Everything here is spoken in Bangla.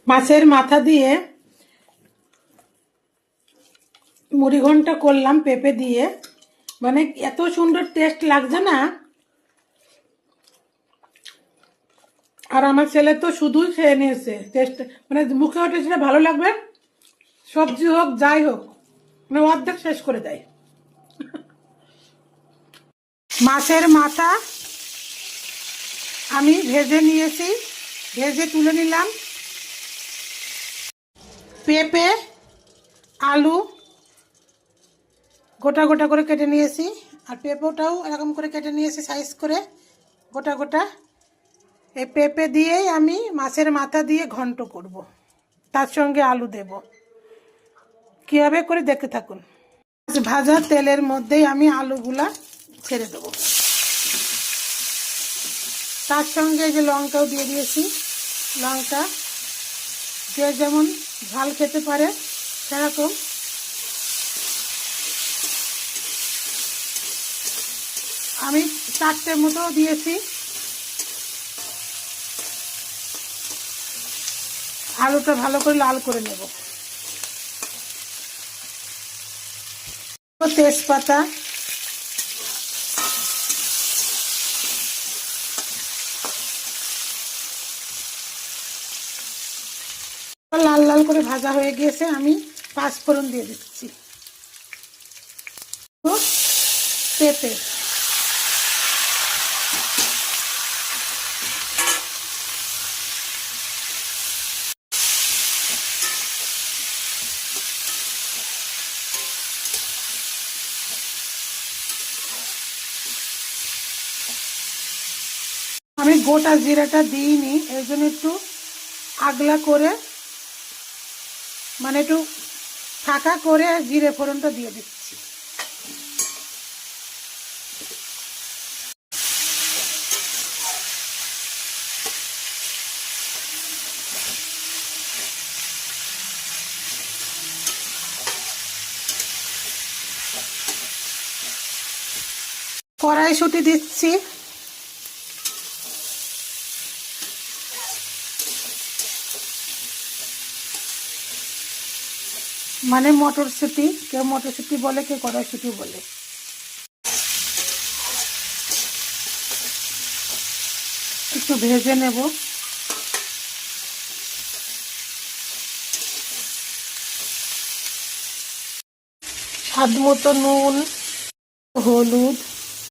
মাছের মাথা দিয়ে মুড়ি ঘন্ট করলাম পেঁপে দিয়ে, মানে এত সুন্দর টেস্ট লাগছে না। আর আমার ছেলে তো শুধুই খেয়ে নিয়েছে, টেস্ট মানে মুখে ওঠে সেটা ভালো লাগবে, সবজি হোক যাই হোক, মানে অর্ধেক শেষ করে দেয়। মাছের মাথা আমি ভেজে নিয়েছি, ভেজে তুলে নিলাম। পেঁপে আলু গোটা গোটা করে কেটে নিয়েছি, আর পেঁপেটাও এরকম করে কেটে নিয়েছি সাইজ করে গোটা গোটা। এই পেঁপে দিয়েই আমি মাছের মাথা দিয়ে ঘন্ট করব, তার সঙ্গে আলু দেব। কীভাবে করে দেখতে থাকুন। ভাজা তেলের মধ্যেই আমি আলুগুলা ছেড়ে দেবো, তার সঙ্গে যে লঙ্কাও দিয়ে দিয়েছি। লঙ্কা যে যেমন ঝাল খেতে পারে সেরকম। আমি 4টে মতো দিয়েছি। আলুটা ভালো করে লাল করে নেব। তেজপাতা, লাল লাল করে ভাজা হয়ে গিয়েছে, আমি 5 ফোড়ন দিয়ে দিচ্ছি। পেঁপে, আমি গোটা জিরাটা দিইনি, এই জন্য একটু আগলা করে, মানে একটু ফাঁকা করে জিরে ফোড়নটা দিয়ে দিচ্ছি। কড়াইশুঁটি দিচ্ছি, মানে মটরশুঁটি, কেউ মটরশুঁটি বলে, কেউ কড়াইশুঁটি বলে। একটু ভেজে নেব। স্বাদ মতো নুন, হলুদ,